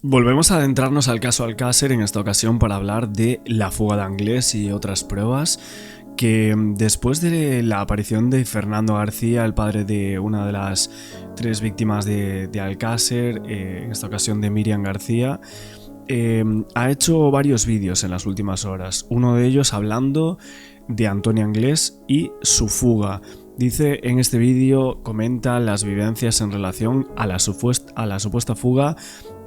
Volvemos a adentrarnos al caso Alcácer en esta ocasión para hablar de la fuga de Anglés y otras pruebas que después de la aparición de Fernando García, el padre de una de las tres víctimas de Alcácer, en esta ocasión de Miriam García, ha hecho varios vídeos en las últimas horas, uno de ellos hablando de Antonio Anglés y su fuga. Dice en este vídeo, comenta las vivencias en relación a la supuesta fuga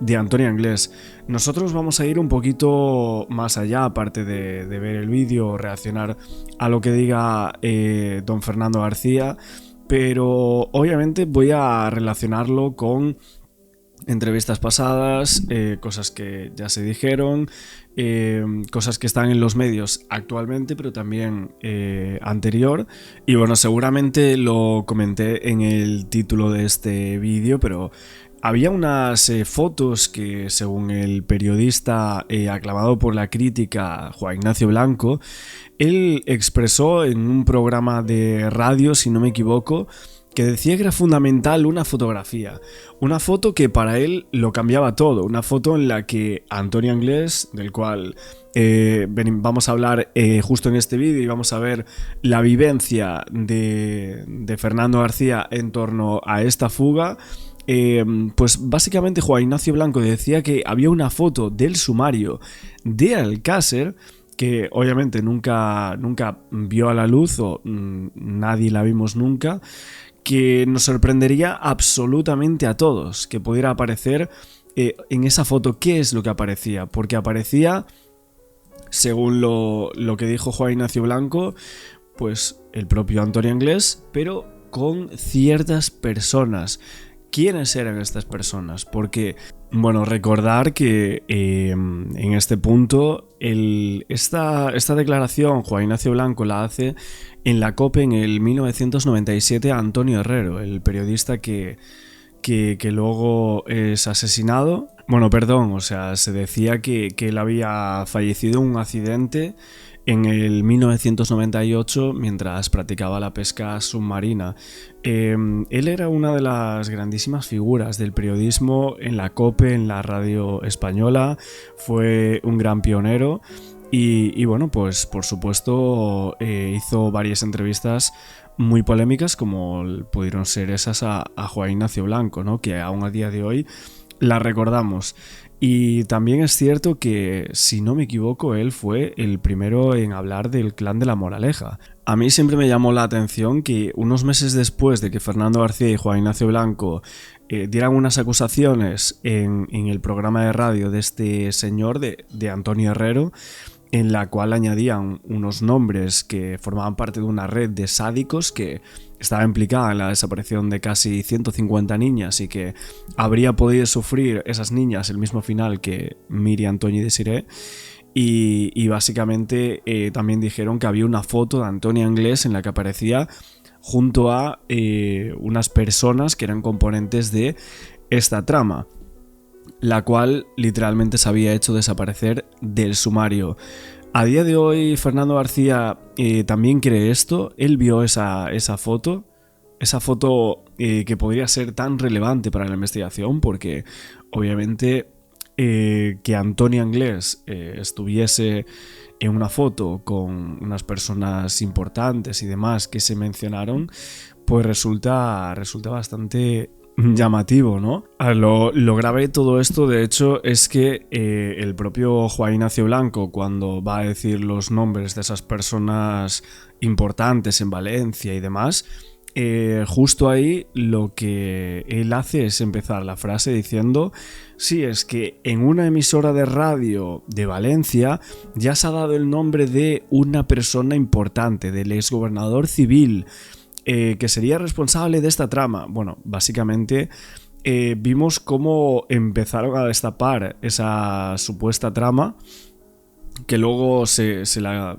de Antonio Anglés. Nosotros vamos a ir un poquito más allá, aparte de ver el vídeo, reaccionar a lo que diga don Fernando García, pero obviamente voy a relacionarlo con entrevistas pasadas, cosas que ya se dijeron, cosas que están en los medios actualmente, pero también anterior. Y bueno, seguramente lo comenté en el título de este vídeo, pero había unas fotos que, según el periodista aclamado por la crítica Juan Ignacio Blanco, él expresó en un programa de radio, si no me equivoco, que decía que era fundamental una fotografía, una foto que para él lo cambiaba todo, una foto en la que Antonio Anglés, del cual vamos a hablar justo en este vídeo, y vamos a ver la vivencia de Fernando García en torno a esta fuga. Pues básicamente Juan Ignacio Blanco decía que había una foto del sumario de Alcácer que obviamente nunca vio a la luz, o nadie la vimos nunca, que nos sorprendería absolutamente a todos que pudiera aparecer en esa foto. ¿Qué es lo que aparecía? Porque aparecía, según lo que dijo Juan Ignacio Blanco, pues el propio Antonio Anglés, pero con ciertas personas. ¿Quiénes eran estas personas? Porque, bueno, recordar que en este punto esta declaración Juan Ignacio Blanco la hace en la COPE en el 1997 a Antonio Herrero, el periodista que luego es asesinado. Bueno, perdón, o sea, se decía que él había fallecido en un accidente en el 1998 mientras practicaba la pesca submarina. Él era una de las grandísimas figuras del periodismo en la COPE, en la radio española, fue un gran pionero y bueno, pues por supuesto hizo varias entrevistas muy polémicas, como pudieron ser esas a Juan Ignacio Blanco, ¿no? Que aún a día de hoy la recordamos. Y también es cierto que, si no me equivoco, él fue el primero en hablar del clan de la Moraleja. A mí siempre me llamó la atención que unos meses después de que Fernando García y Juan Ignacio Blanco dieran unas acusaciones en el programa de radio de este señor, de Antonio Herrero, en la cual añadían unos nombres que formaban parte de una red de sádicos que estaba implicada en la desaparición de casi 150 niñas y que habría podido sufrir esas niñas el mismo final que Miriam, Toñi y Desiree. Y básicamente también dijeron que había una foto de Antonio Anglés en la que aparecía junto a unas personas que eran componentes de esta trama, la cual literalmente se había hecho desaparecer del sumario. A día de hoy Fernando García también cree esto. Él vio esa foto que podría ser tan relevante para la investigación, porque obviamente que Antonio Anglés estuviese en una foto con unas personas importantes y demás que se mencionaron, pues resulta bastante llamativo, ¿no? Lo grave de todo esto, de hecho, es que el propio Juan Ignacio Blanco, cuando va a decir los nombres de esas personas importantes en Valencia y demás, justo ahí lo que él hace es empezar la frase diciendo: sí, es que en una emisora de radio de Valencia ya se ha dado el nombre de una persona importante, del exgobernador civil, que sería responsable de esta trama. Bueno, básicamente vimos cómo empezaron a destapar esa supuesta trama, que luego se la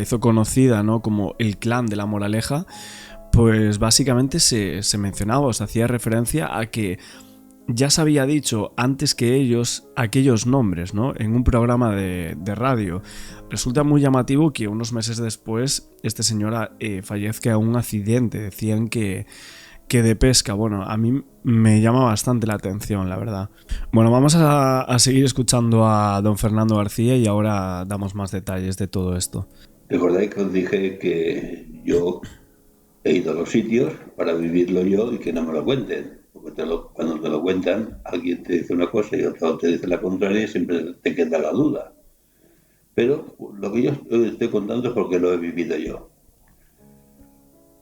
hizo conocida, ¿no?, como el clan de la Moraleja. Pues básicamente se mencionaba o se hacía referencia a que ya se había dicho antes que ellos aquellos nombres, ¿no?, en un programa de radio. Resulta muy llamativo que unos meses después este señor fallezca en un accidente. Decían que que de pesca. Bueno, a mí me llama bastante la atención, la verdad. Bueno, vamos a seguir escuchando a don Fernando García y ahora damos más detalles de todo esto. ¿Recordáis que os dije que yo he ido a los sitios para vivirlo yo y que no me lo cuenten? Porque cuando te lo cuentan, alguien te dice una cosa y otro te dice la contraria y siempre te queda la duda. Pero lo que yo estoy contando es porque lo he vivido yo.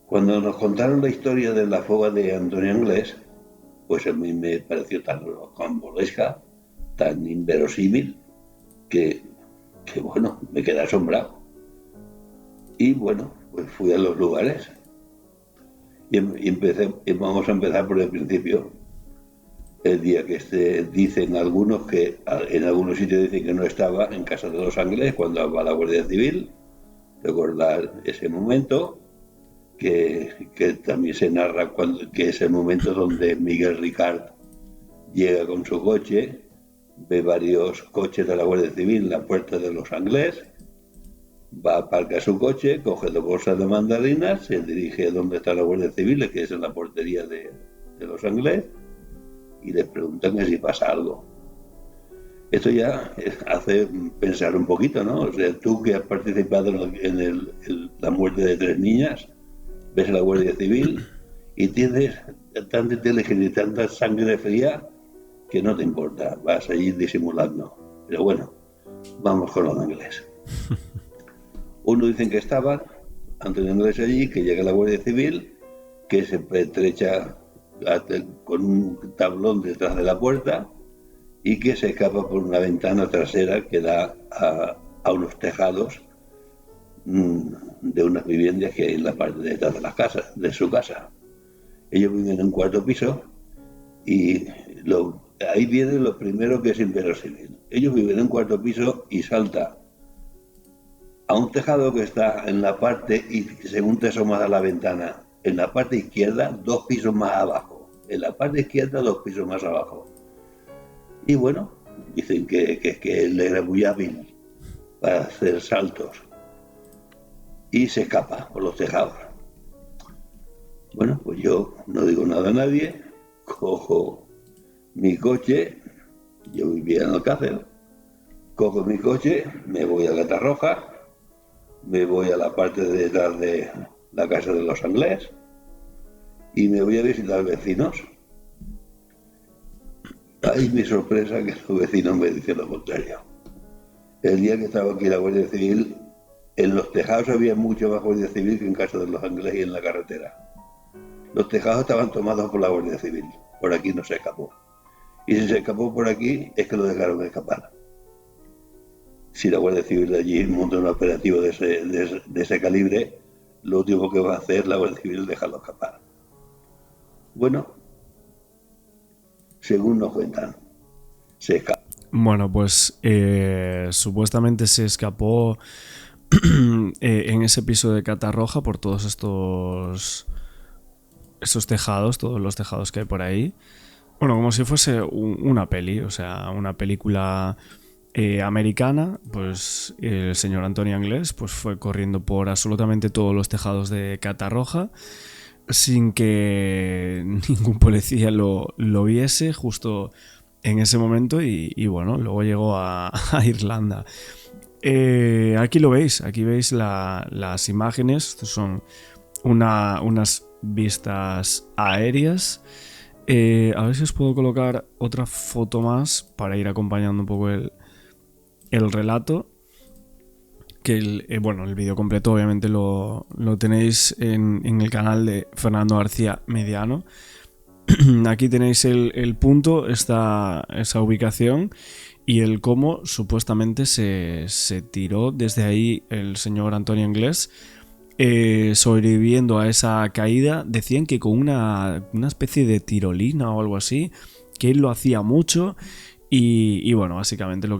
Cuando nos contaron la historia de la fuga de Antonio Anglés, pues a mí me pareció tan rocambolesca, tan inverosímil, que, que bueno, me quedé asombrado. Y bueno, pues fui a los lugares y empecé, y vamos a empezar por el principio. El día que dicen algunos que en algunos sitios dicen que no estaba en casa de los Ángeles cuando va la Guardia Civil. Recordar ese momento que también se narra que es el momento donde Miguel Ricard llega con su coche, ve varios coches de la Guardia Civil en la puerta de los Ángeles, va a aparcar su coche, coge 2 bolsas de mandarinas, se dirige a donde está la Guardia Civil, que es en la portería de los Ángeles, y les preguntan que si pasa algo. Esto ya hace pensar un poquito, ¿no? O sea, tú que has participado en la muerte de 3 niñas, ves a la Guardia Civil y tienes tanta inteligencia y tanta sangre fría que no te importa, vas a ir disimulando. Pero bueno, vamos con los Ángeles. Uno dicen que estaban Antonio Anglés allí, que llega la Guardia Civil, que se estrecha con un tablón detrás de la puerta y que se escapa por una ventana trasera que da a unos tejados de unas viviendas que hay en la parte de detrás de las casas, de su casa. Ellos viven en un 4.º piso y ahí viene lo primero que es inverosímil. Ellos viven en un 4.º piso y salta a un tejado que está en la parte, y según te asomas a la ventana, en la parte izquierda, 2 pisos más abajo. En la parte izquierda, 2 pisos más abajo. Y bueno, dicen que él era muy hábil para hacer saltos. Y se escapa por los tejados. Bueno, pues yo no digo nada a nadie, cojo mi coche, yo vivía en Alcácer, cojo mi coche, me voy a Catarroja, me voy a la parte de detrás de la casa de los Anglés y me voy a visitar vecinos. Ahí mi sorpresa que los vecinos me dicen lo contrario. El día que estaba aquí la Guardia Civil, en los tejados había mucho más Guardia Civil que en casa de los Anglés y en la carretera. Los tejados estaban tomados por la Guardia Civil, por aquí no se escapó. Y si se escapó por aquí es que lo dejaron escapar. Si la Guardia Civil allí monta un operativo de ese calibre, lo último que va a hacer la Guardia Civil es dejarlo escapar. Bueno, según nos cuentan, se escapó. Bueno, pues supuestamente se escapó en ese piso de Catarroja por todos esos tejados, todos los tejados que hay por ahí. Bueno, como si fuese una peli, o sea, una película americana. Pues el señor Antonio Anglés pues fue corriendo por absolutamente todos los tejados de Catarroja sin que ningún policía lo viese justo en ese momento y bueno, luego llegó a Irlanda. Aquí lo veis, aquí veis las imágenes, son unas vistas aéreas. A ver si os puedo colocar otra foto más para ir acompañando un poco el relato. Que el vídeo completo obviamente lo tenéis en el canal de Fernando García Mediano. Aquí tenéis el punto, esa ubicación y el cómo supuestamente se tiró desde ahí el señor Antonio Anglés, sobreviviendo a esa caída. Decían que con una especie de tirolina o algo así, que él lo hacía mucho y bueno, básicamente lo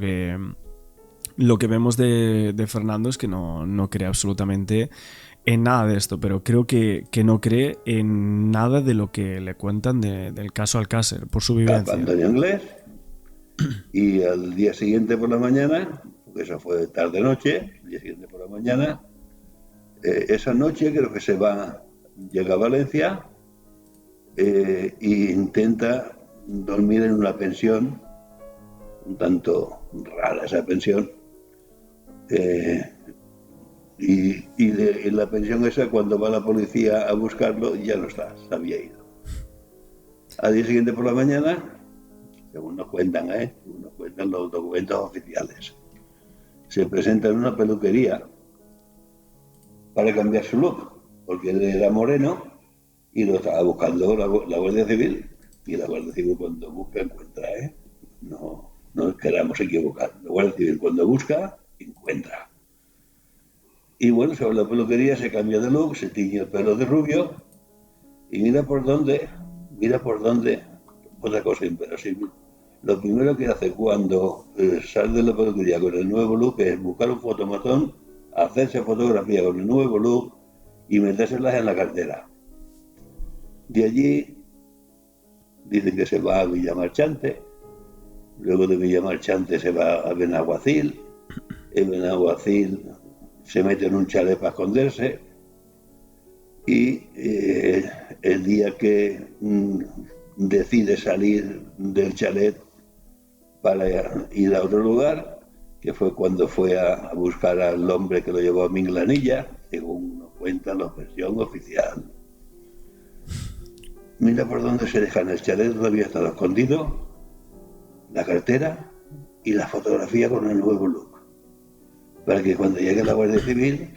que vemos de Fernando es que no cree absolutamente en nada de esto, pero creo que no cree en nada de lo que le cuentan del caso Alcácer por su vivencia. Antonio Anglés, y al día siguiente por la mañana, porque eso fue tarde-noche, el día siguiente por la mañana, esa noche creo que llega a Valencia e intenta dormir en una pensión, un tanto rara esa pensión, en la pensión esa, cuando va la policía a buscarlo, ya no está, se había ido. Al día siguiente por la mañana, según nos cuentan, según nos cuentan los documentos oficiales, se presenta en una peluquería para cambiar su look, porque él era moreno y lo estaba buscando la Guardia Civil, y la Guardia Civil cuando busca encuentra, no nos queramos equivocar. La Guardia Civil cuando busca encuentra. Y bueno, se va a la peluquería, se cambia de look, se tiñe el pelo de rubio y mira por dónde, otra cosa inverosímil. Lo primero que hace cuando sale de la peluquería con el nuevo look es buscar un fotomatón, hacerse fotografía con el nuevo look y metérselas en la cartera. De allí dicen que se va a Villamarchante, luego de Villamarchante se va a Benaguacil, en Benaguacil se mete en un chalet para esconderse y el día que decide salir del chalet para ir a otro lugar, que fue cuando fue a buscar al hombre que lo llevó a Minglanilla, según nos cuenta la versión oficial. Mira por dónde se deja en el chalet, todavía estaba escondido, la cartera y la fotografía con el nuevo look, para que cuando llegue la Guardia Civil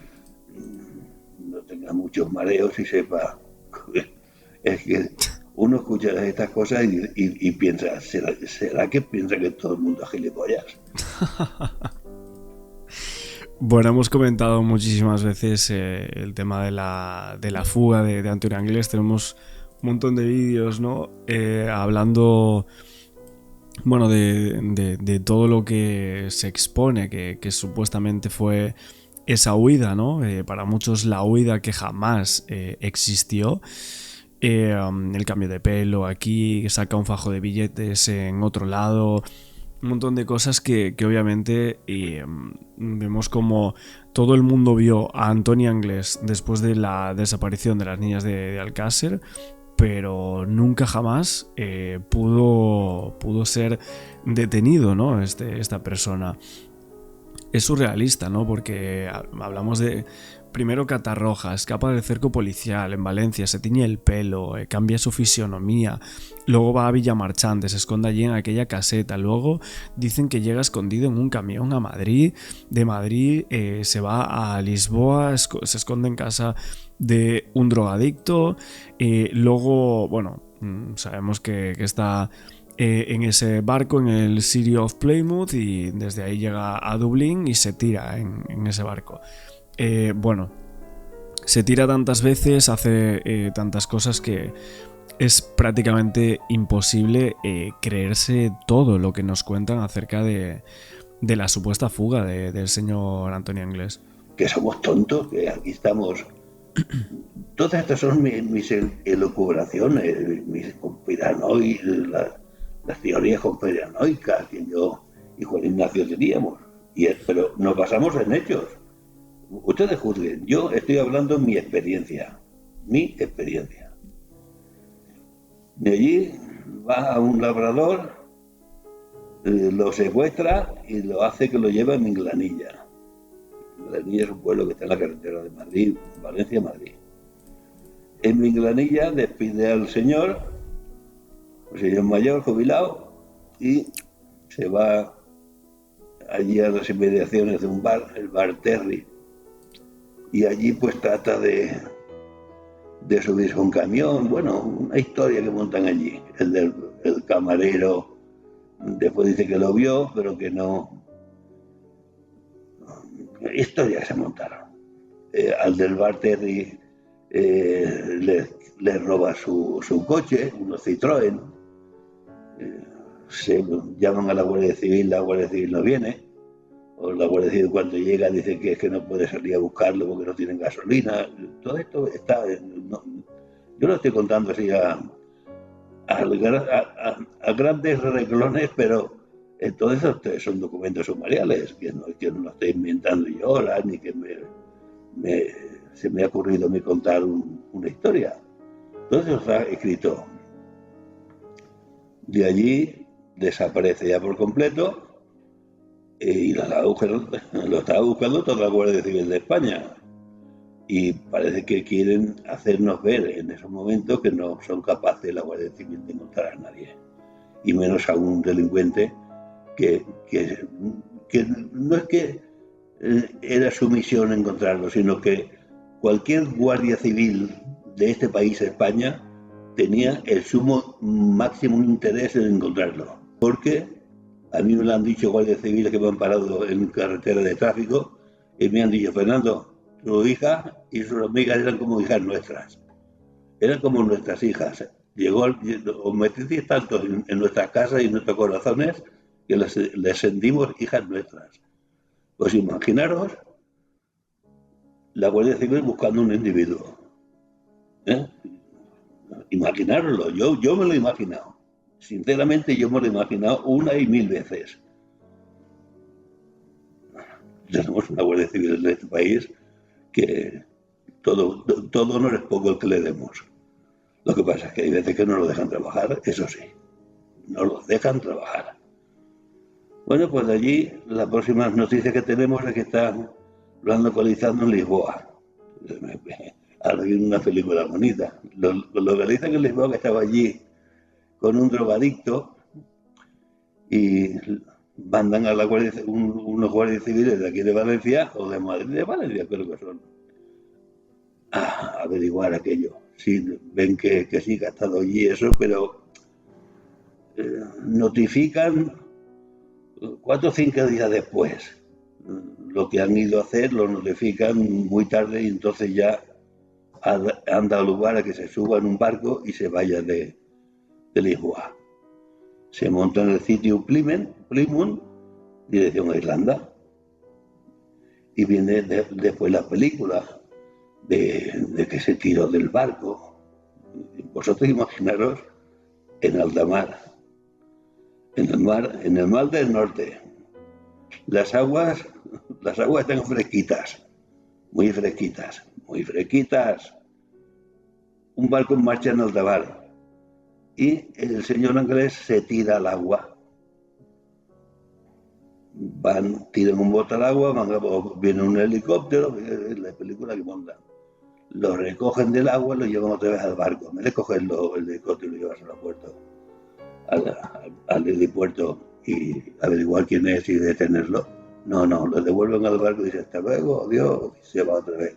no tenga muchos mareos y sepa. Es que uno escucha estas cosas y piensa, ¿será que piensa que todo el mundo es gilipollas? Bueno, hemos comentado muchísimas veces el tema de la fuga de Antonio Anglés. Tenemos un montón de vídeos, ¿no? Hablando, bueno, de todo lo que se expone, que supuestamente fue esa huida, ¿no? Para muchos la huida que jamás existió. El cambio de pelo aquí, saca un fajo de billetes en otro lado, un montón de cosas que obviamente vemos como todo el mundo vio a Antonio Anglés después de la desaparición de las niñas de Alcácer, pero nunca jamás pudo ser detenido, ¿no? Esta persona. Es surrealista, ¿no? Porque hablamos de, primero, Catarroja, escapa del cerco policial en Valencia, se tiñe el pelo, cambia su fisionomía, luego va a Villamarchante, se esconde allí en aquella caseta, luego dicen que llega escondido en un camión a Madrid, de Madrid se va a Lisboa, se esconde en casa de un drogadicto, luego, bueno, sabemos que está en ese barco, en el City of Plymouth, y desde ahí llega a Dublín y se tira en ese barco. Bueno, se tira tantas veces, hace tantas cosas que es prácticamente imposible creerse todo lo que nos cuentan acerca de la supuesta fuga del señor Antonio Anglés. Que somos tontos, que aquí estamos. Todas estas son mis elucubraciones, mis conspiranoicas, las teorías conspiranoicas que yo y Juan Ignacio teníamos. Pero nos basamos en hechos. Ustedes juzguen, yo estoy hablando mi experiencia. De allí va a un labrador, lo secuestra y lo hace que lo lleve a Minglanilla. Minglanilla es un pueblo que está en la carretera de Madrid, Valencia-Madrid. En Minglanilla despide al señor, un señor mayor, jubilado, y se va allí a las inmediaciones de un bar, el Bar Terry, y allí pues trata de subirse a un camión, bueno, una historia que montan allí. El camarero después dice que lo vio, pero que no. Historias que se montaron. Al del Bar Terry le roba su coche, unos Citroën. Se llaman a la Guardia Civil, la Guardia Civil no viene. O la Guardia Civil cuando llega dice que es que no puede salir a buscarlo porque no tienen gasolina. Todo esto está. Yo lo estoy contando así a grandes reglones, pero todo eso son documentos sumariales, que no lo estoy inventando yo ahora, ni que se me ha ocurrido a mí contar una historia. Entonces está escrito. De allí desaparece ya por completo y lo estaba buscando toda la Guardia Civil de España. Y parece que quieren hacernos ver en esos momentos que no son capaces la Guardia Civil de encontrar a nadie. Y menos a un delincuente que no es que era su misión encontrarlo, sino que cualquier guardia civil de este país, España, tenía el sumo máximo interés en encontrarlo. Porque a mí me lo han dicho guardias civiles que me han parado en carretera de tráfico y me han dicho, Fernando, su hija y sus amigas eran como hijas nuestras. Eran como nuestras hijas. Os metisteis tanto en nuestras casas y en nuestros corazones que les sentimos hijas nuestras. Pues imaginaros la Guardia Civil buscando un individuo. ¿Eh? Imaginároslo, yo me lo he imaginado. Sinceramente yo me lo he imaginado una y mil veces. Tenemos una Guardia Civil en este país que todo no es poco el que le demos. Lo que pasa es que hay veces que no lo dejan trabajar, eso sí, no los dejan trabajar. Bueno, pues de allí las próximas noticias que tenemos es que lo han localizado en Lisboa. Ahora viene una película bonita. Lo localizan en Lisboa, que estaba allí con un drogadicto y mandan a la unos guardias civiles de aquí de Valencia o de Madrid, de Valencia creo que son, a averiguar aquello. Sí, ven que sí, que ha estado allí eso, pero notifican 4 o 5 días después. Lo que han ido a hacer lo notifican muy tarde y entonces ya han dado lugar a que se suba en un barco y se vaya de Lisboa. Se monta en el sitio Plymouth, dirección a Irlanda. Y viene después la película de que se tiró del barco. Vosotros imaginaros en alta mar, en el mar del norte. Las aguas están fresquitas, muy fresquitas, muy fresquitas. Un barco en marcha en alta mar. Y el señor inglés se tira al agua. Tiran un bote al agua, viene un helicóptero, es la película que montan. Lo recogen del agua y lo llevan otra vez al barco. En vez de cogerlo el helicóptero y lo llevas al puerto, al helipuerto y averiguar quién es y detenerlo. No, lo devuelven al barco y dicen hasta luego, adiós, y se va otra vez.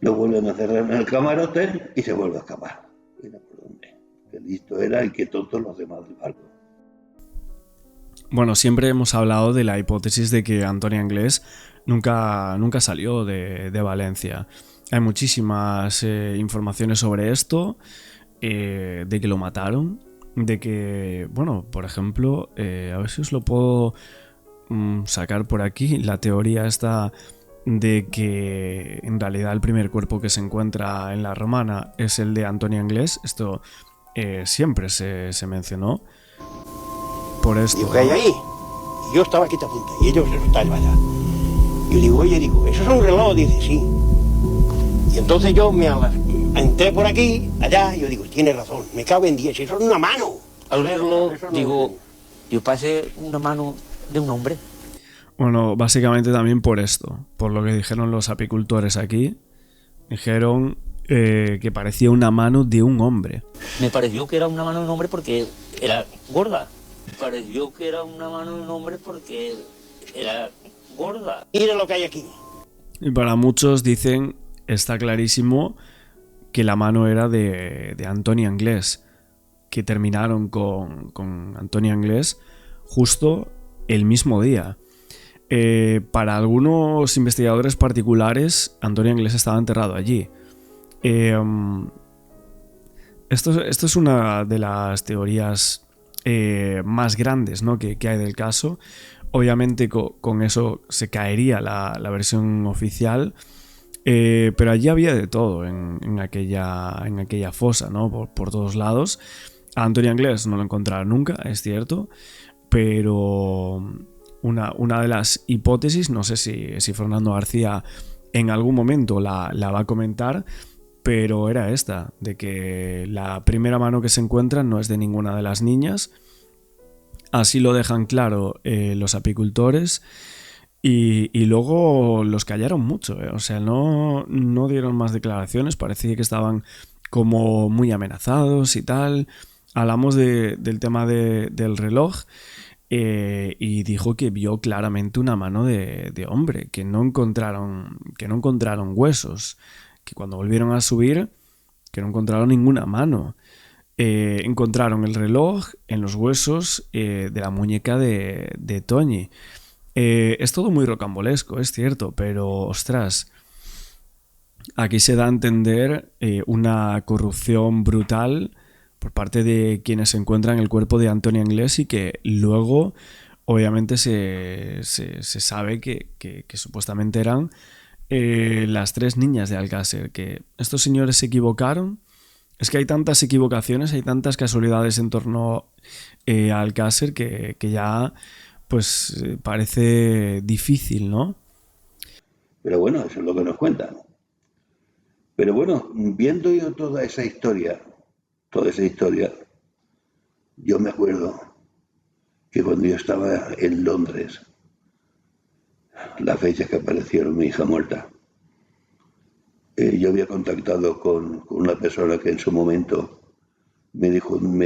Lo vuelven a cerrar en el camarote y se vuelve a escapar. Mira por dónde. Qué listo era y qué tontos los demás del barco. Bueno, siempre hemos hablado de la hipótesis de que Antonio Anglés nunca salió de Valencia. Hay muchísimas informaciones sobre esto, de que lo mataron, de que, bueno, por ejemplo, a ver si os lo puedo sacar por aquí, la teoría está de que en realidad el primer cuerpo que se encuentra en la Romana es el de Antonio Anglés. Esto siempre se mencionó. Por esto. Digo, ¿qué hay ahí? Y yo estaba aquí a punta y ellos estaban allá. Y yo digo, oye, ¿eso es un reloj? Dice, sí. Y entonces yo entré por aquí, allá, y yo digo, tiene razón, me cago en 10, eso es una mano. Al verlo, digo, parece una mano de un hombre. Bueno, básicamente también por esto, por lo que dijeron los apicultores aquí. Dijeron que parecía una mano de un hombre. Me pareció que era una mano de un hombre porque era gorda. Pareció que era una mano de un hombre porque era gorda. Mira lo que hay aquí. Y para muchos dicen, está clarísimo que la mano era de Antonio Anglés, que terminaron con Antonio Anglés justo el mismo día. Para algunos investigadores particulares, Antonio Anglés estaba enterrado allí. Esto es una de las teorías más grandes, ¿no? que hay del caso. Obviamente con eso se caería la versión oficial, pero allí había de todo en aquella fosa, ¿no? por todos lados. A Antonio Anglés no lo encontraron nunca, es cierto, pero una de las hipótesis, no sé si Fernando García en algún momento la va a comentar, pero era esta, de que la primera mano que se encuentra no es de ninguna de las niñas. Así lo dejan claro los apicultores. Y luego los callaron mucho, o sea, no dieron más declaraciones, parecía que estaban como muy amenazados y tal. Hablamos del tema del reloj y dijo que vio claramente una mano de hombre, que no encontraron huesos, que cuando volvieron a subir, que no encontraron ninguna mano. Encontraron el reloj en los huesos de la muñeca de Toñi. Es todo muy rocambolesco, es cierto, pero ostras, aquí se da a entender una corrupción brutal por parte de quienes se encuentran el cuerpo de Antonia Anglés y que luego obviamente se sabe que supuestamente eran las 3 niñas de Alcácer, que estos señores se equivocaron. Es que hay tantas equivocaciones, hay tantas casualidades en torno a Alcácer que ya pues parece difícil, ¿no? Pero bueno, eso es lo que nos cuentan. Pero bueno, viendo yo toda esa historia, yo me acuerdo que cuando yo estaba en Londres, la fecha que apareció mi hija muerta, yo había contactado con una persona que en su momento me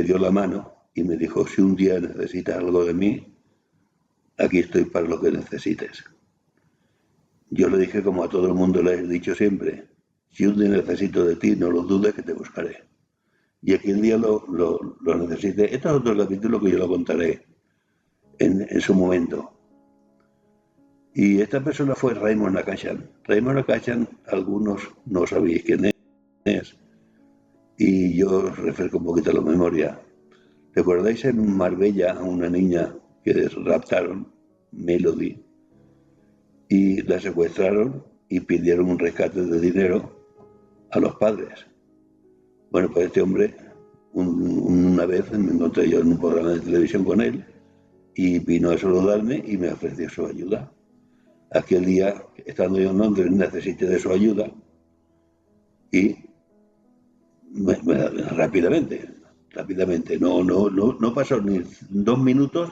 dio la mano y me dijo, si un día necesitas algo de mí, aquí estoy para lo que necesites. Yo le dije, como a todo el mundo le he dicho siempre, si un día necesito de ti, no lo dudes que te buscaré. Y aquí el día lo necesite. Este es otro capítulo que yo lo contaré en su momento. Y esta persona fue Raymond Nakashan. Raymond Nakashan, algunos no sabéis quién es. Y yo refresco un poquito la memoria. ¿Recordáis en Marbella a una niña que raptaron, Melody, y la secuestraron y pidieron un rescate de dinero a los padres? Bueno, pues este hombre, una vez me encontré yo en un programa de televisión con él y vino a saludarme y me ofreció su ayuda. Aquel día, estando yo en Londres, necesité de su ayuda y rápidamente, no pasó ni 2 minutos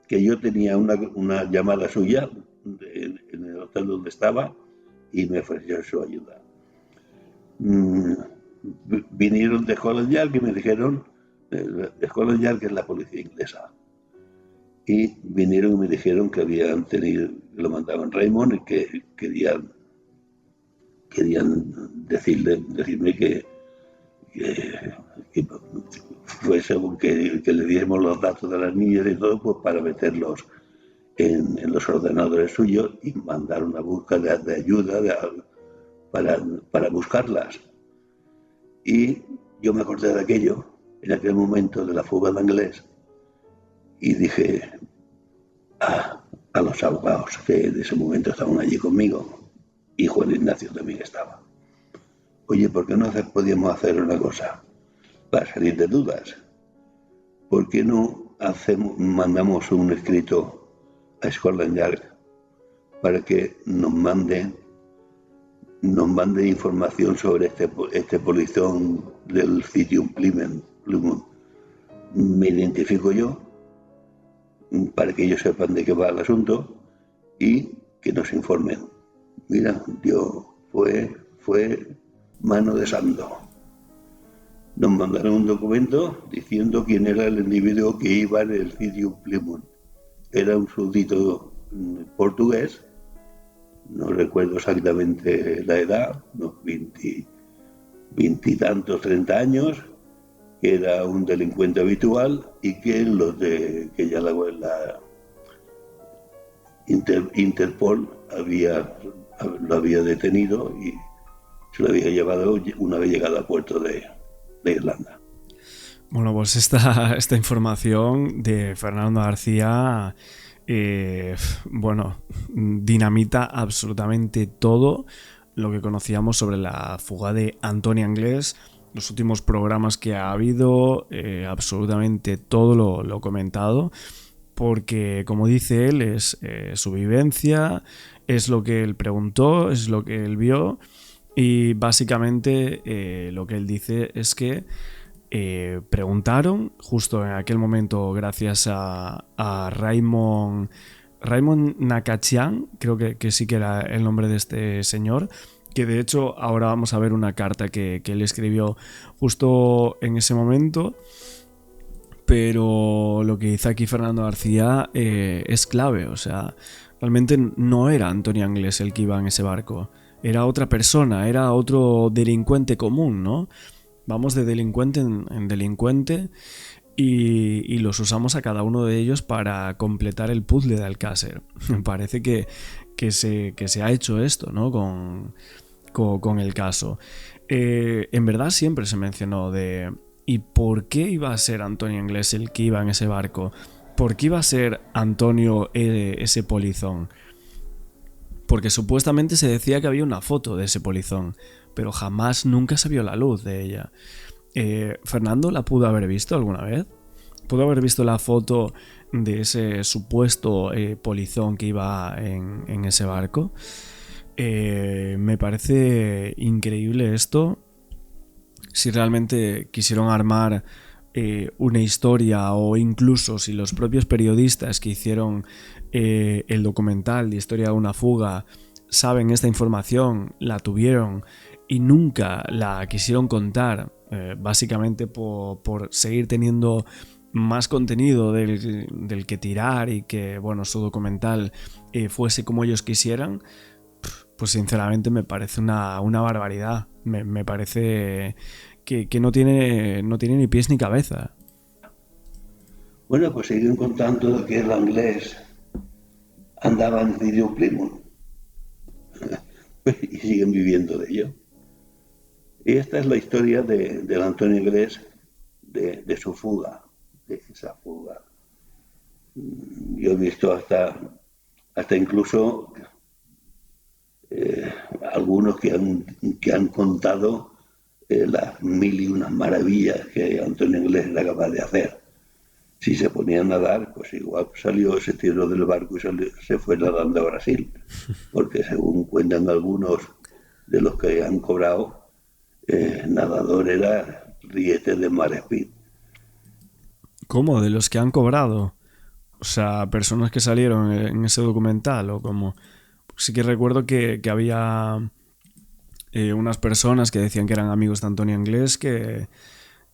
que yo tenía una llamada suya en el hotel donde estaba y me ofreció su ayuda. Vinieron de Scotland Yard, que me dijeron, de Scotland Yard, que es la policía inglesa, y vinieron y me dijeron que habían tenido, que lo mandaban Raymond y que querían decirme que fuese que le diésemos los datos de las niñas y todo, pues para meterlos en los ordenadores suyos y mandar una búsqueda de ayuda para buscarlas. Y yo me acordé de aquello, en aquel momento de la fuga de Anglés, y dije a los abogados que en ese momento estaban allí conmigo, y Juan Ignacio también estaba. Oye, ¿por qué no podíamos hacer una cosa? Para salir de dudas. ¿Por qué no mandamos un escrito a Scotland Yard para que nos mande información sobre este polizón del sitio Plymouth? Me identifico yo para que ellos sepan de qué va el asunto y que nos informen. Mira, fue mano de santo. Nos mandaron un documento diciendo quién era el individuo que iba en el sitio Plymouth. Era un súbdito portugués, no recuerdo exactamente la edad, unos 20 y tantos, 30 años, que era un delincuente habitual y que ya la Interpol lo había detenido y se lo había llevado una vez llegado al puerto de Irlanda. Bueno, pues esta información de Fernando García, dinamita absolutamente todo lo que conocíamos sobre la fuga de Antonia Anglés. Los últimos programas que ha habido, absolutamente todo lo comentado, porque como dice él, es su vivencia, es lo que él preguntó, es lo que él vio. Y básicamente lo que él dice es que preguntaron justo en aquel momento, gracias a Raymond Nakachian, creo que sí que era el nombre de este señor, que de hecho ahora vamos a ver una carta que él escribió justo en ese momento. Pero lo que dice aquí Fernando García es clave, o sea, realmente no era Antonio Anglés el que iba en ese barco, era otra persona, era otro delincuente común, ¿no? Vamos de delincuente en delincuente y los usamos a cada uno de ellos para completar el puzzle de Alcácer. Me parece que se ha hecho esto, ¿no? Con el caso. En verdad siempre se mencionó de... ¿Y por qué iba a ser Antonio Anglés el que iba en ese barco? ¿Por qué iba a ser Antonio ese polizón? Porque supuestamente se decía que había una foto de ese polizón, pero jamás, nunca se vio la luz de ella. ¿Fernando la pudo haber visto alguna vez? ¿Pudo haber visto la foto de ese supuesto polizón que iba en ese barco? Me parece increíble esto. Si realmente quisieron armar una historia, o incluso si los propios periodistas que hicieron el documental de Historia de una fuga saben esta información, la tuvieron y nunca la quisieron contar, básicamente por seguir teniendo más contenido del que tirar y que, bueno, su documental fuese como ellos quisieran, pues sinceramente me parece una barbaridad. Me parece que no tiene ni pies ni cabeza. Bueno, pues siguen contando que el Anglés andaba en Cirio Plymouth y siguen viviendo de ello. Y esta es la historia del Antonio Anglés, de su fuga, de esa fuga. Yo he visto hasta incluso algunos que han contado las 1001 maravillas que Antonio Anglés era capaz de hacer. Si se ponía a nadar, pues igual salió, se tiró del barco y se fue nadando a Brasil, porque según cuentan algunos de los que han cobrado, nadador era Riete de Marespín. ¿Cómo? ¿De los que han cobrado? O sea, personas que salieron en ese documental, o como... Sí que recuerdo que había unas personas que decían que eran amigos de Antonio Anglés, que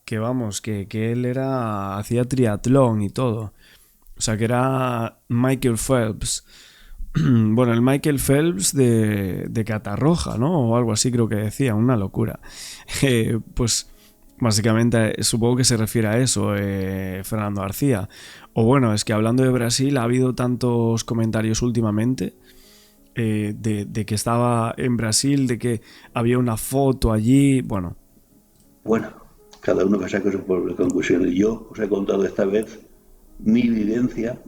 él hacía triatlón y todo. O sea, que era Michael Phelps. Bueno, el Michael Phelps de Catarroja, ¿no? O algo así creo que decía, una locura. Pues básicamente supongo que se refiere a eso, Fernando García. O bueno, es que hablando de Brasil ha habido tantos comentarios últimamente de que estaba en Brasil, de que había una foto allí, bueno, cada uno que saque sus propias conclusiones. Yo os he contado esta vez mi vivencia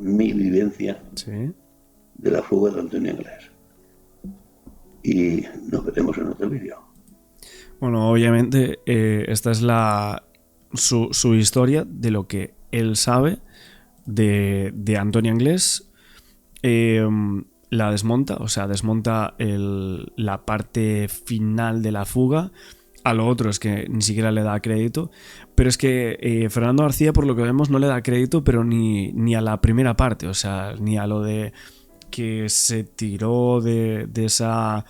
¿sí? de la fuga de Antonio Anglés. Y nos veremos en otro vídeo. Bueno, obviamente esta es su historia de lo que él sabe de Antonio Anglés. La desmonta, o sea, desmonta la parte final de la fuga. A lo otro es que ni siquiera le da crédito, pero es que Fernando García, por lo que vemos, no le da crédito, pero ni a la primera parte, o sea, ni a lo de que se tiró de esa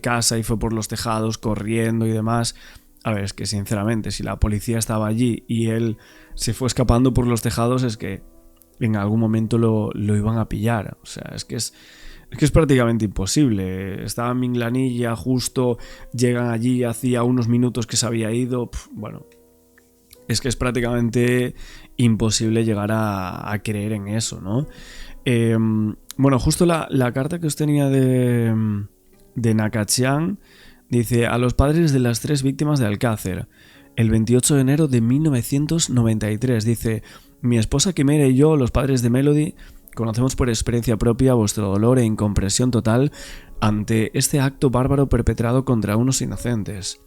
casa y fue por los tejados corriendo y demás. A ver, es que sinceramente, si la policía estaba allí y él se fue escapando por los tejados, es que en algún momento lo iban a pillar. O sea, es que es prácticamente imposible. Estaba en Minglanilla, justo llegan allí, hacía unos minutos que se había ido. Bueno, es que es prácticamente imposible llegar a creer en eso, ¿no? Bueno, justo la carta que os tenía de Nakachian dice: a los padres de las 3 víctimas de Alcácer, el 28 de enero de 1993. Dice: mi esposa Quimera y yo, los padres de Melody, conocemos por experiencia propia vuestro dolor e incomprensión total ante este acto bárbaro perpetrado contra unos inocentes.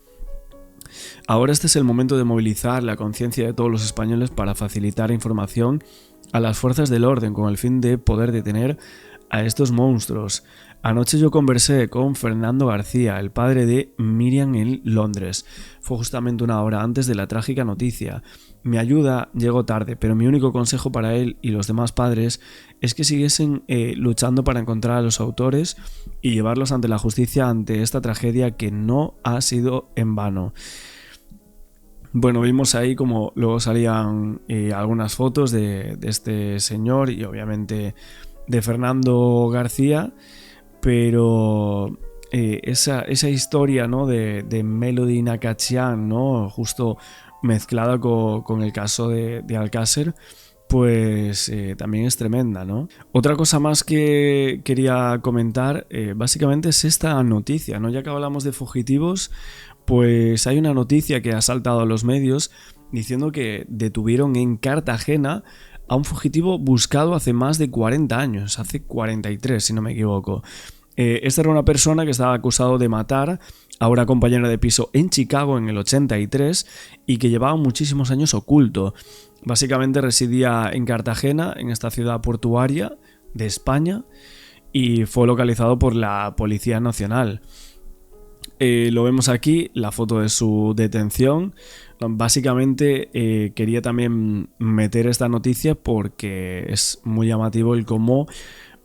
Ahora este es el momento de movilizar la conciencia de todos los españoles para facilitar información a las fuerzas del orden con el fin de poder detener a estos monstruos. Anoche yo conversé con Fernando García, el padre de Miriam, en Londres. Fue justamente una hora antes de la trágica noticia. Mi ayuda llegó tarde, pero mi único consejo para él y los demás padres es que siguiesen luchando para encontrar a los autores y llevarlos ante la justicia ante esta tragedia que no ha sido en vano. Bueno, vimos ahí como luego salían algunas fotos de este señor y obviamente de Fernando García, pero esa historia, ¿no?, de Melody Nakachian, ¿no?, justo mezclada con el caso de Alcácer, pues también es tremenda, ¿no? Otra cosa más que quería comentar básicamente es esta noticia, ¿no? Ya que hablamos de fugitivos, pues hay una noticia que ha saltado a los medios diciendo que detuvieron en Cartagena a un fugitivo buscado hace más de 40 años, hace 43 si no me equivoco. Esta era una persona que estaba acusado de matar a una compañera de piso en Chicago en el 83 y que llevaba muchísimos años oculto. Básicamente residía en Cartagena, en esta ciudad portuaria de España, y fue localizado por la Policía Nacional. Lo vemos aquí, la foto de su detención. Básicamente quería también meter esta noticia porque es muy llamativo el cómo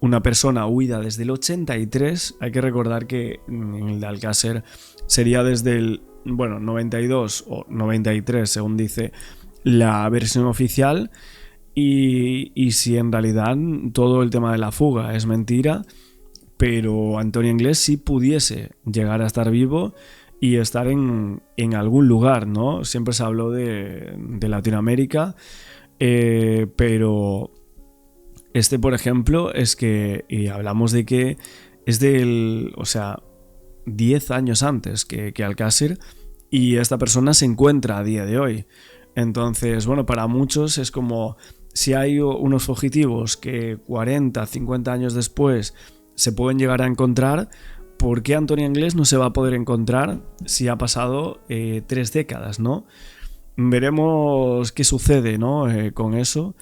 una persona huida desde el 83, hay que recordar que el de Alcácer sería desde el 92 o 93 según dice la versión oficial, y si en realidad todo el tema de la fuga es mentira, pero Antonio Inglés sí pudiese llegar a estar vivo y estar en algún lugar, ¿no? Siempre se habló de Latinoamérica, pero por ejemplo, es que hablamos de que es 10 años antes que Alcácer, y esta persona se encuentra a día de hoy. Entonces, bueno, para muchos es como si hay unos fugitivos que 40, 50 años después se pueden llegar a encontrar, ¿por qué Antonio Inglés no se va a poder encontrar si ha pasado 3 décadas, ¿no? Veremos qué sucede, ¿no?, con eso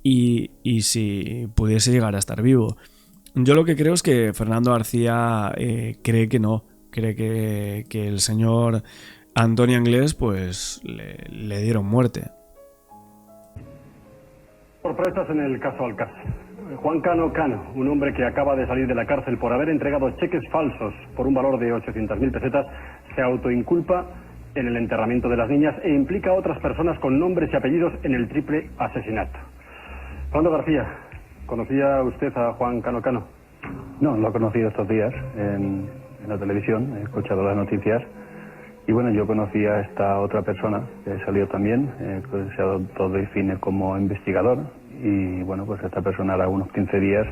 y si pudiese llegar a estar vivo. Yo lo que creo es que Fernando García cree que no, cree que el señor Antonio Inglés pues le dieron muerte. Sorpresas en el caso Alcácer. Juan Cano Cano, un hombre que acaba de salir de la cárcel por haber entregado cheques falsos por un valor de 800.000 pesetas, se autoinculpa en el enterramiento de las niñas e implica a otras personas con nombres y apellidos en el triple asesinato. Fernando García, ¿conocía usted a Juan Cano Cano? No, lo he conocido estos días en la televisión, he escuchado las noticias. Y bueno, yo conocí a esta otra persona que salió también, que se autodefine como investigador. Y bueno, pues esta persona ahora unos 15 días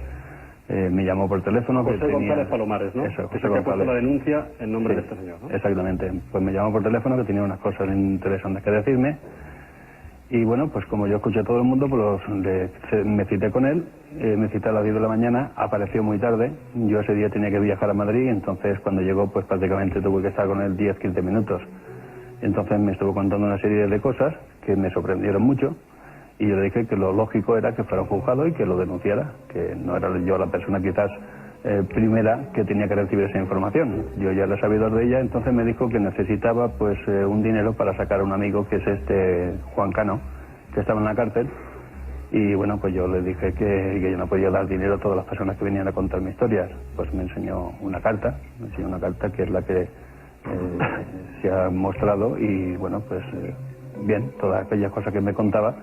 me llamó por teléfono. José González Palomares, ¿no? Eso, que se ha puesto la denuncia en nombre de este señor, ¿no? Exactamente. Pues me llamó por teléfono que tenía unas cosas interesantes que decirme. Y bueno, pues como yo escuché a todo el mundo, pues me cité con él, me cité a las 10 de la mañana, apareció muy tarde, yo ese día tenía que viajar a Madrid, entonces cuando llegó pues prácticamente tuve que estar con él 10-15 minutos. Entonces me estuvo contando una serie de cosas que me sorprendieron mucho, y yo le dije que lo lógico era que fuera un juzgado y que lo denunciara, que no era yo la persona quizás primera que tenía que recibir esa información. Yo ya era sabidor de ella, entonces me dijo que necesitaba pues un dinero para sacar a un amigo que es Juan Cano, que estaba en la cárcel, y bueno, pues yo le dije que yo no podía dar dinero a todas las personas que venían a contarme historias. Pues me enseñó una carta que es la que se ha mostrado, y bueno, pues bien, todas aquellas cosas que me contaba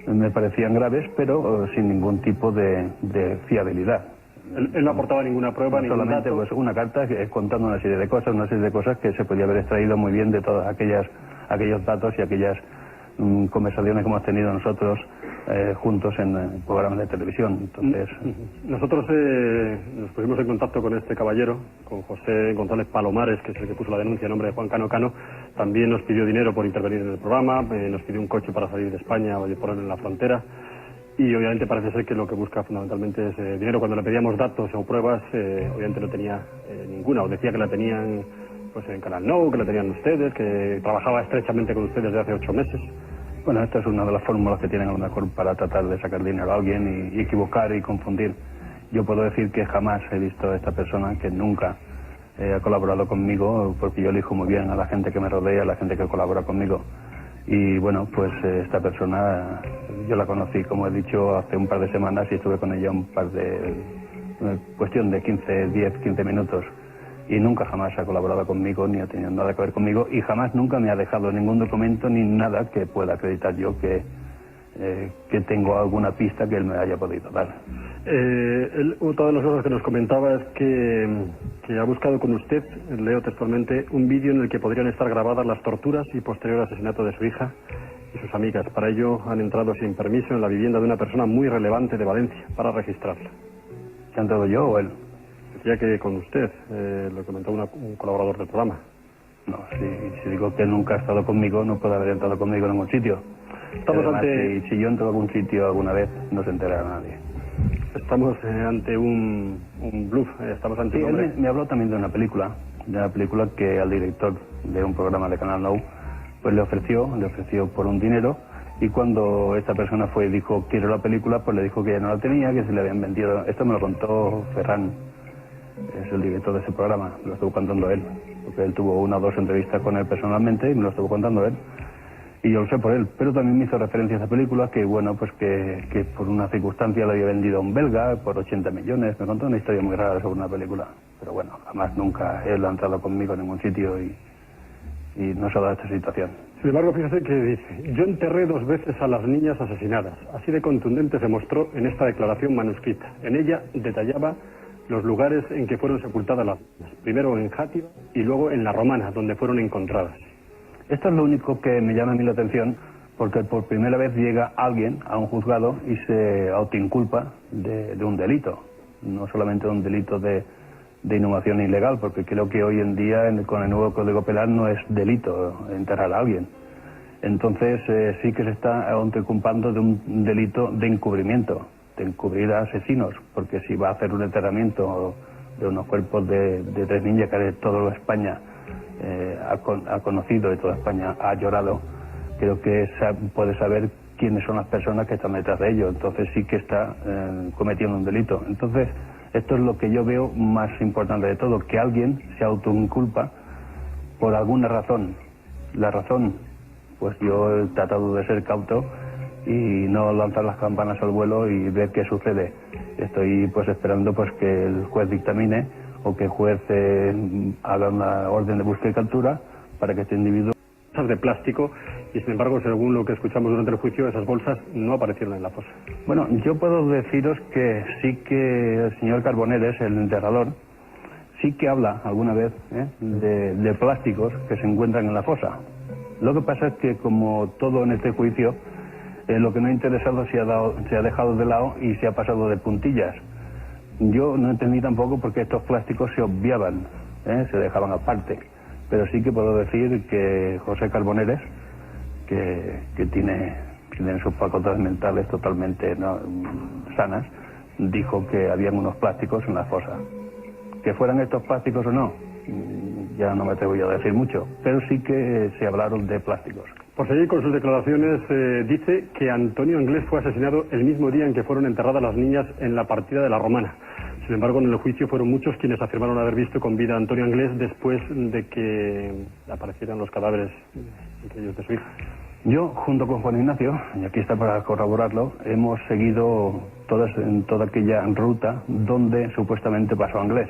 me parecían graves, pero sin ningún tipo de fiabilidad. Él no aportaba ninguna prueba, ningún solamente dato. Pues una carta contando una serie de cosas que se podía haber extraído muy bien de todos aquellos datos y aquellas conversaciones que hemos tenido nosotros juntos en programas de televisión. Entonces nosotros nos pusimos en contacto con este caballero, con José González Palomares, que es el que puso la denuncia en nombre de Juan Cano Cano. También nos pidió dinero por intervenir en el programa, nos pidió un coche para salir de España o ponerlo en la frontera. Y obviamente parece ser que lo que busca fundamentalmente es dinero. Cuando le pedíamos datos o pruebas, obviamente no tenía ninguna, o decía que la tenían pues en Canal No, que la tenían ustedes, que trabajaba estrechamente con ustedes desde hace 8 meses. Bueno, esta es una de las fórmulas que tienen a lo mejor para tratar de sacar dinero a alguien y equivocar y confundir. Yo puedo decir que jamás he visto a esta persona, que nunca ha colaborado conmigo, porque yo elijo muy bien a la gente que me rodea, a la gente que colabora conmigo. Y bueno, pues esta persona yo la conocí, como he dicho, hace un par de semanas y estuve con ella cuestión de 10-15 minutos. Y nunca jamás ha colaborado conmigo, ni ha tenido nada que ver conmigo, y jamás nunca me ha dejado ningún documento ni nada que pueda acreditar yo que tengo alguna pista que él me haya podido dar. Otra de las cosas que nos comentaba es que ha buscado con usted, leo textualmente, un vídeo en el que podrían estar grabadas las torturas y posterior asesinato de su hija y sus amigas. Para ello han entrado sin permiso en la vivienda de una persona muy relevante de Valencia para registrarla. ¿Ha entrado yo o él? Decía que con usted, lo comentó un colaborador del programa. No, si digo que nunca ha estado conmigo, no puede haber entrado conmigo en ningún sitio. Además, si yo entro a algún sitio alguna vez, no se enterará nadie. Estamos ante un bluff, estamos ante un hombre. Él me habló también de una película que al director de un programa de Canal Nou pues le ofreció por un dinero, y cuando esta persona fue y dijo quiero la película, pues le dijo que ya no la tenía, que se le habían vendido. Esto me lo contó Ferran, es el director de ese programa, me lo estuvo contando él, porque él tuvo 1 o 2 entrevistas con él personalmente y me lo estuvo contando él. Y yo lo sé por él, pero también me hizo referencia a esa película, que bueno, pues que por una circunstancia la había vendido a un belga por 80 millones. Me contó una historia muy rara sobre una película, pero bueno, jamás nunca él ha entrado conmigo en ningún sitio y no se ha dado esta situación. Sin embargo, fíjese que dice: yo enterré 2 veces a las niñas asesinadas. Así de contundente se mostró en esta declaración manuscrita. En ella detallaba los lugares en que fueron sepultadas las niñas, primero en Játiva y luego en La Romana, donde fueron encontradas. Esto es lo único que me llama a mí la atención, porque por primera vez llega alguien a un juzgado y se autoinculpa de un delito, no solamente un delito de inhumación ilegal, porque creo que hoy en día con el nuevo Código Penal no es delito enterrar a alguien. Entonces sí que se está autoinculpando de un delito de encubrimiento, de encubrir a asesinos, porque si va a hacer un enterramiento de unos cuerpos de 3 niñas que toda España ha conocido y toda España ha llorado, creo que puede saber quiénes son las personas que están detrás de ello. Entonces sí que está cometiendo un delito. Entonces esto es lo que yo veo más importante de todo, que alguien se autoinculpa por alguna razón. La razón, pues yo he tratado de ser cauto y no lanzar las campanas al vuelo y ver qué sucede. Estoy pues esperando pues que el juez dictamine o que el juez haga una orden de búsqueda y captura para que este individuo... Bolsas de plástico, y sin embargo, según lo que escuchamos durante el juicio, esas bolsas no aparecieron en la fosa. Bueno, yo puedo deciros que sí que el señor Carboneres, el enterrador, sí que habla alguna vez de plásticos que se encuentran en la fosa. Lo que pasa es que, como todo en este juicio, lo que no ha interesado se ha dejado de lado y se ha pasado de puntillas. Yo no entendí tampoco por qué estos plásticos se obviaban, se dejaban aparte. Pero sí que puedo decir que José Carboneres, que tiene sus facultades mentales totalmente sanas, dijo que habían unos plásticos en la fosa. Que fueran estos plásticos o no, ya no me atrevo yo a decir mucho, pero sí que se hablaron de plásticos. Por seguir con sus declaraciones, dice que Antonio Anglés fue asesinado el mismo día en que fueron enterradas las niñas en la partida de La Romana. Sin embargo, en el juicio fueron muchos quienes afirmaron haber visto con vida a Antonio Anglés después de que aparecieran los cadáveres, entre ellos de su hija. Yo, junto con Juan Ignacio, y aquí está para corroborarlo, hemos seguido en toda aquella ruta donde supuestamente pasó Anglés.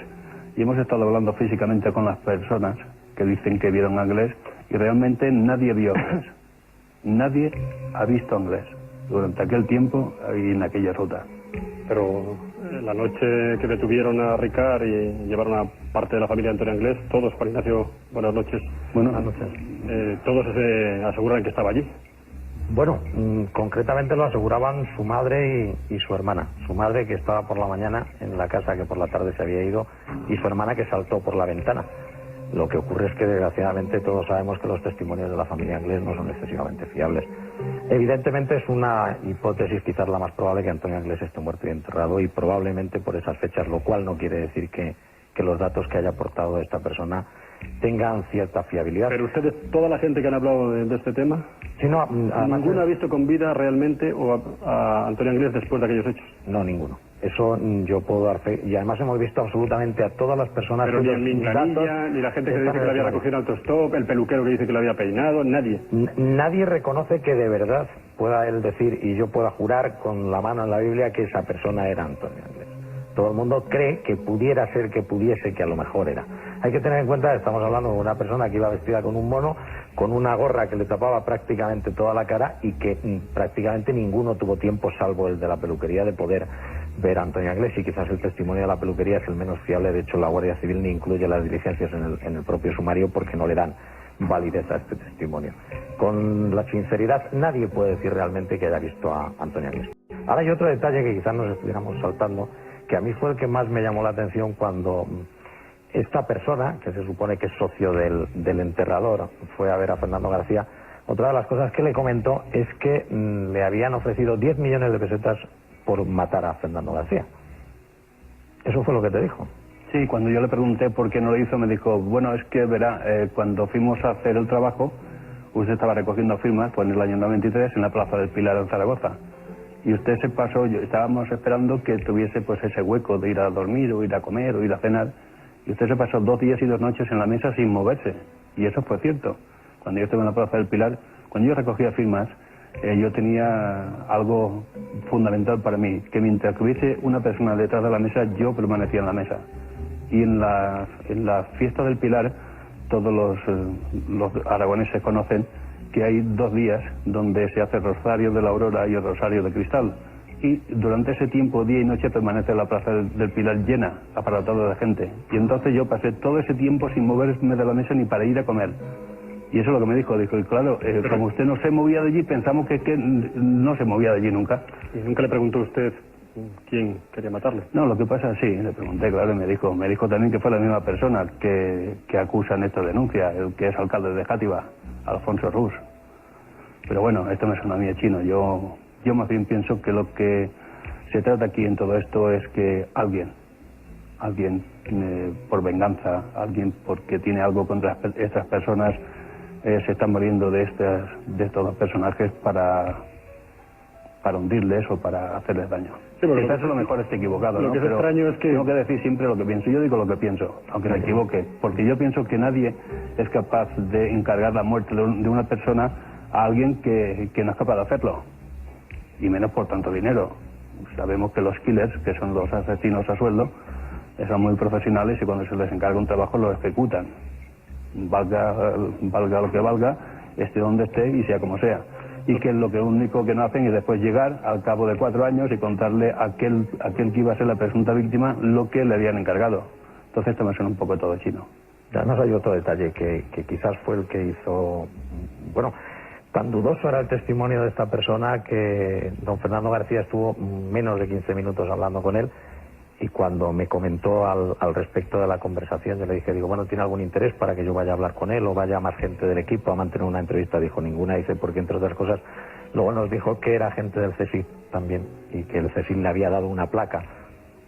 Y hemos estado hablando físicamente con las personas que dicen que vieron a Anglés, y realmente nadie vio a Anglés. Nadie ha visto a Anglés durante aquel tiempo y en aquella ruta. Pero la noche que detuvieron a Ricard y llevaron a parte de la familia de Antonio Anglés, todos, Juan Ignacio, buenas noches. Buenas noches. Todos se aseguran que estaba allí. Bueno, concretamente lo aseguraban su madre y su hermana. Su madre, que estaba por la mañana en la casa, que por la tarde se había ido, y su hermana, que saltó por la ventana. Lo que ocurre es que, desgraciadamente, todos sabemos que los testimonios de la familia Anglés no son excesivamente fiables. Evidentemente es una hipótesis, quizás la más probable, que Antonio Anglés esté muerto y enterrado, y probablemente por esas fechas, lo cual no quiere decir que los datos que haya aportado esta persona tengan cierta fiabilidad. Pero ustedes, toda la gente que han hablado de este tema, sí, ¿ninguno ha visto con vida realmente a Antonio Anglés después de aquellos hechos? No, ninguno. Eso yo puedo dar fe. Y además hemos visto absolutamente a todas las personas... Pero ni el Mincanilla, ni la gente que dice que lo había recogido en autostop, el peluquero que dice que lo había peinado, nadie. Nadie reconoce que de verdad pueda él decir, y yo pueda jurar con la mano en la Biblia, que esa persona era Antonio Anglés. Todo el mundo cree que pudiera ser, que pudiese, que a lo mejor era. Hay que tener en cuenta que estamos hablando de una persona que iba vestida con un mono, con una gorra que le tapaba prácticamente toda la cara y que prácticamente ninguno tuvo tiempo, salvo el de la peluquería, de poder ver a Antonio Anglés. Y quizás el testimonio de la peluquería es el menos fiable. De hecho, la Guardia Civil ni incluye las diligencias en el propio sumario porque no le dan validez a este testimonio. Con la sinceridad, nadie puede decir realmente que haya visto a Antonio Anglés. Ahora hay otro detalle que quizás nos estuviéramos saltando, que a mí fue el que más me llamó la atención cuando esta persona, que se supone que es socio del enterrador, fue a ver a Fernando García. Otra de las cosas que le comentó es que le habían ofrecido 10 millones de pesetas por matar a Fernando García. Eso fue lo que te dijo. Sí, cuando yo le pregunté por qué no lo hizo, me dijo, bueno, es que verá, cuando fuimos a hacer el trabajo, usted estaba recogiendo firmas, pues en el año 93, en la Plaza del Pilar en Zaragoza. Y usted se pasó, estábamos esperando que tuviese pues ese hueco de ir a dormir, o ir a comer, o ir a cenar. Y usted se pasó 2 días y 2 noches en la mesa sin moverse. Y eso fue cierto. Cuando yo estuve en la Plaza del Pilar, cuando yo recogía firmas, yo tenía algo fundamental para mí, que mientras hubiese una persona detrás de la mesa, yo permanecía en la mesa. Y en la fiesta del Pilar, todos los aragoneses conocen que hay 2 días donde se hace el rosario de la aurora y el rosario de cristal. Y durante ese tiempo, día y noche, permanece la Plaza del Pilar llena, aparatada de gente. Y entonces yo pasé todo ese tiempo sin moverme de la mesa ni para ir a comer. Y eso es lo que me dijo. Dijo, y claro, como usted no se movía de allí, pensamos que no se movía de allí nunca. ¿Y nunca le preguntó usted quién quería matarle? No, lo que pasa es sí, le pregunté, claro, y me dijo también que fue la misma persona que acusa en esta denuncia, el que es alcalde de Játiva, Alfonso Rus. Pero bueno, esto me suena a mí a chino. Yo más bien pienso que lo que se trata aquí en todo esto es que alguien por venganza, alguien porque tiene algo contra estas personas, se están muriendo de estos 2 personajes para hundirles o para hacerles daño. Sí, quizás a lo mejor esté equivocado, lo ¿no? que es Pero extraño es que... tengo que decir siempre lo que pienso. Yo digo lo que pienso, aunque me equivoque, porque yo pienso que nadie es capaz de encargar la muerte de una persona a alguien que no es capaz de hacerlo, y menos por tanto dinero. Sabemos que los killers, que son los asesinos a sueldo, son muy profesionales y cuando se les encarga un trabajo lo ejecutan, valga lo que valga, esté donde esté y sea como sea. Y que lo único que no hacen es después llegar al cabo de 4 años y contarle a aquel que iba a ser la presunta víctima lo que le habían encargado. Entonces esto me suena un poco todo chino. Además hay otro detalle que quizás fue el que hizo... Bueno, tan dudoso era el testimonio de esta persona que don Fernando García estuvo menos de 15 minutos hablando con él, y cuando me comentó al respecto de la conversación, yo le dije, bueno, ¿tiene algún interés para que yo vaya a hablar con él o vaya más gente del equipo a mantener una entrevista? Dijo, ninguna. Dice, porque entre otras cosas, luego nos dijo que era gente del CSIC también y que el CSIC le había dado una placa,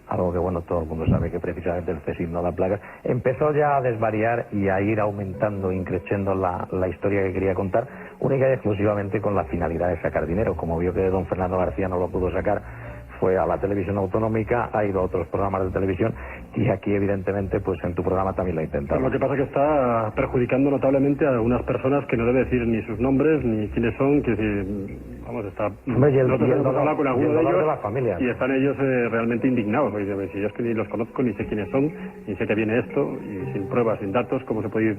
algo que bueno, todo el mundo sabe que precisamente el CSIC no da placas. Empezó ya a desvariar y a ir aumentando, increciendo la historia que quería contar, única y exclusivamente con la finalidad de sacar dinero. Como vio que don Fernando García no lo pudo sacar, fue a la televisión autonómica, ha ido a otros programas de televisión y aquí evidentemente pues en tu programa también lo ha intentado. Lo que pasa es que está perjudicando notablemente a algunas personas que no debe decir ni sus nombres ni quiénes son, que vamos, está... Hombre, y el dolor con alguno de ellos de las familias. Y están ellos realmente indignados, porque si yo es que ni los conozco, ni sé quiénes son, ni sé que viene esto, y sin pruebas, sin datos, ¿cómo se puede ir?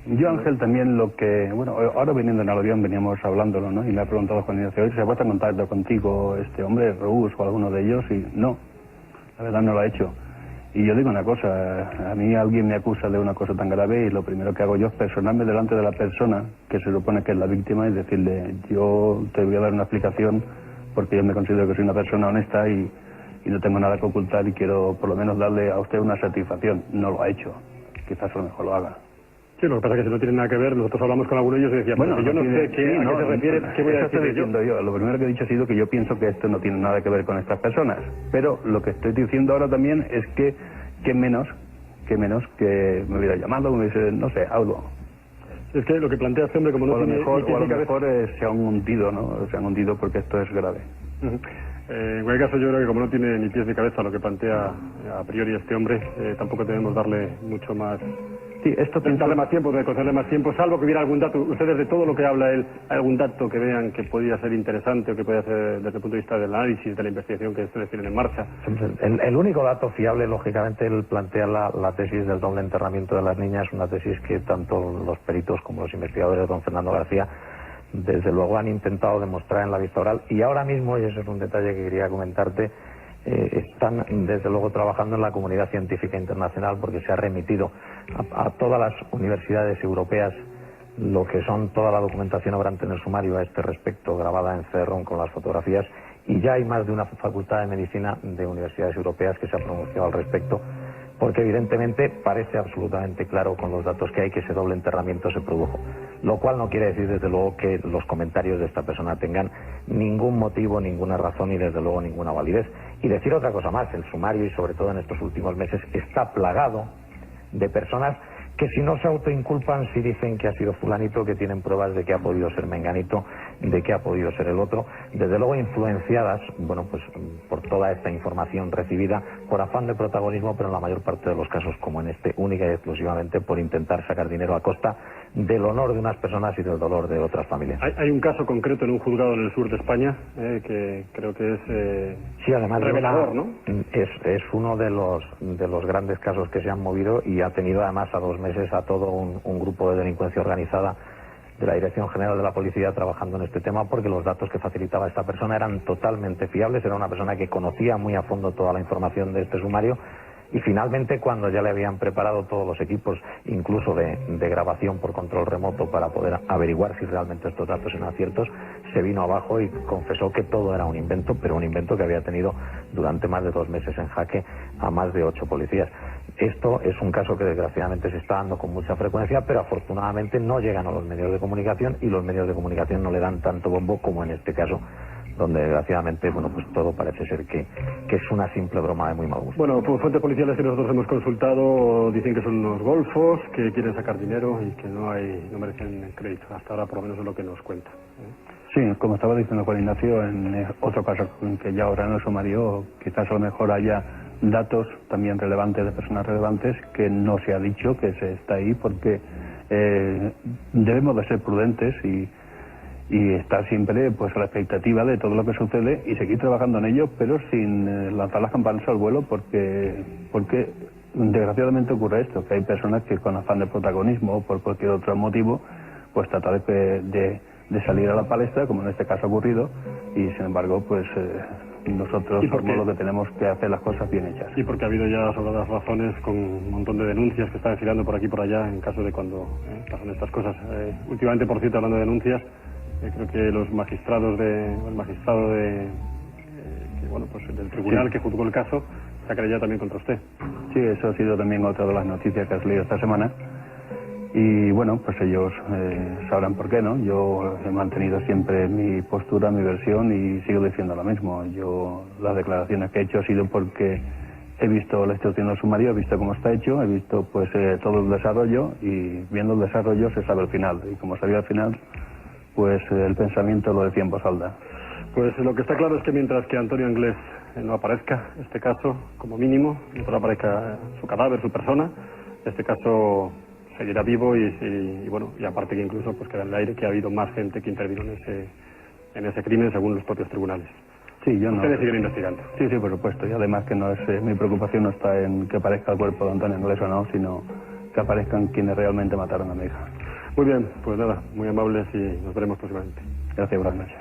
Yo, Ángel, también ahora viniendo en el avión veníamos hablándolo, ¿no? Y me ha preguntado Juan Ignacio, ¿se ha puesto en contacto contigo este hombre, Rus o alguno de ellos? Y no, la verdad no lo ha hecho. Y yo digo una cosa, a mí alguien me acusa de una cosa tan grave y lo primero que hago yo es personarme delante de la persona que se supone que es la víctima y decirle, yo te voy a dar una explicación porque yo me considero que soy una persona honesta y no tengo nada que ocultar y quiero por lo menos darle a usted una satisfacción. No lo ha hecho, quizás a lo mejor lo haga. Sí, lo que pasa es que si no tiene nada que ver, nosotros hablamos con alguno de ellos y decíamos, bueno, yo no sé a qué se refiere, ¿qué voy a decir yo? Lo primero que he dicho ha sido que yo pienso que esto no tiene nada que ver con estas personas, pero lo que estoy diciendo ahora también es que menos que me hubiera llamado, me hubiese, no sé, algo. Es que lo que plantea este hombre, como no tiene... O a lo mejor se han hundido, ¿no? Se han hundido porque esto es grave. En cualquier caso, yo creo que como no tiene ni pies ni cabeza lo que plantea a priori este hombre, tampoco debemos darle mucho más... Sí, esto darle más tiempo, de concederle más tiempo, salvo que hubiera algún dato. Ustedes, de todo lo que habla él, ¿hay algún dato que vean que podría ser interesante o que podría ser desde el punto de vista del análisis, de la investigación que ustedes tienen en marcha? El único dato fiable, lógicamente, él plantea la tesis del doble enterramiento de las niñas, una tesis que tanto los peritos como los investigadores de don Fernando García desde luego han intentado demostrar en la vista oral, y ahora mismo, y ese es un detalle que quería comentarte, están desde luego trabajando en la comunidad científica internacional, porque se ha remitido a todas las universidades europeas lo que son toda la documentación obrante en el sumario a este respecto, grabada en CD-ROM con las fotografías, y ya hay más de una facultad de medicina de universidades europeas que se ha pronunciado al respecto, porque evidentemente parece absolutamente claro con los datos que hay que ese doble enterramiento se produjo. Lo cual no quiere decir desde luego que los comentarios de esta persona tengan ningún motivo, ninguna razón y desde luego ninguna validez. Y decir otra cosa más, el sumario, y sobre todo en estos últimos meses, está plagado de personas que si no se autoinculpan, si dicen que ha sido fulanito, que tienen pruebas de que ha podido ser menganito, de que ha podido ser el otro, desde luego influenciadas, bueno, pues por toda esta información recibida, por afán de protagonismo, pero en la mayor parte de los casos, como en este, única y exclusivamente por intentar sacar dinero a costa del honor de unas personas y del dolor de otras familias. Hay un caso concreto en un juzgado en el sur de España que creo que es sí, además revelador, ¿no? Es uno de los grandes casos que se han movido, y ha tenido además a 2 meses a todo un grupo de delincuencia organizada de la Dirección General de la Policía trabajando en este tema, porque los datos que facilitaba esta persona eran totalmente fiables. Era una persona que conocía muy a fondo toda la información de este sumario, y finalmente, cuando ya le habían preparado todos los equipos, incluso de grabación por control remoto, para poder averiguar si realmente estos datos eran ciertos, se vino abajo y confesó que todo era un invento, pero un invento que había tenido durante más de 2 meses en jaque a más de 8 policías. Esto es un caso que desgraciadamente se está dando con mucha frecuencia, pero afortunadamente no llegan a los medios de comunicación, y los medios de comunicación no le dan tanto bombo como en este caso, donde desgraciadamente, bueno, pues todo parece ser que es una simple broma de muy mal gusto. Bueno, pues fuentes policiales que nosotros hemos consultado dicen que son unos golfos, que quieren sacar dinero y que no merecen crédito. Hasta ahora, por lo menos, es lo que nos cuenta. Sí, como estaba diciendo Juan Ignacio, en otro caso que ya ahora en el sumario, quizás a lo mejor haya datos también relevantes de personas relevantes que no se ha dicho que se está ahí, porque debemos de ser prudentes y estar siempre pues a la expectativa de todo lo que sucede y seguir trabajando en ello, pero sin lanzar las campanas al vuelo, porque desgraciadamente ocurre esto, que hay personas que con afán de protagonismo o por cualquier otro motivo pues tratan de salir a la palestra, como en este caso ha ocurrido, y sin embargo pues nosotros somos los que tenemos que hacer las cosas bien hechas. Y porque ha habido ya sobradas razones con un montón de denuncias que están desfilando por aquí y por allá en caso de cuando pasan estas cosas. Últimamente, por cierto, hablando de denuncias, creo que el magistrado del tribunal que juzgó el caso se ha querellado también contra usted. Sí, eso ha sido también otra de las noticias que has leído esta semana. Y bueno, pues ellos sabrán por qué, ¿no? Yo he mantenido siempre mi postura, mi versión, y sigo diciendo lo mismo. Yo las declaraciones que he hecho ha sido porque he visto la instrucción del sumario, he visto cómo está hecho, he visto pues todo el desarrollo, y viendo el desarrollo se sabe el final. Y como sabía el final, pues el pensamiento lo decía en voz alta. Pues lo que está claro es que mientras que Antonio Anglés no aparezca, este caso, como mínimo, mientras no aparezca su cadáver, su persona, este caso seguirá vivo y bueno, y aparte que incluso pues queda en el aire que ha habido más gente que intervino en ese crimen según los propios tribunales. Sí, yo no. Ustedes siguen investigando. Sí, por supuesto, y además que no es mi preocupación no está en que aparezca el cuerpo de Antonio Anglés o no, sino que aparezcan quienes realmente mataron a mi hija. Muy bien, pues nada, muy amables y nos veremos próximamente. Gracias, buenas noches.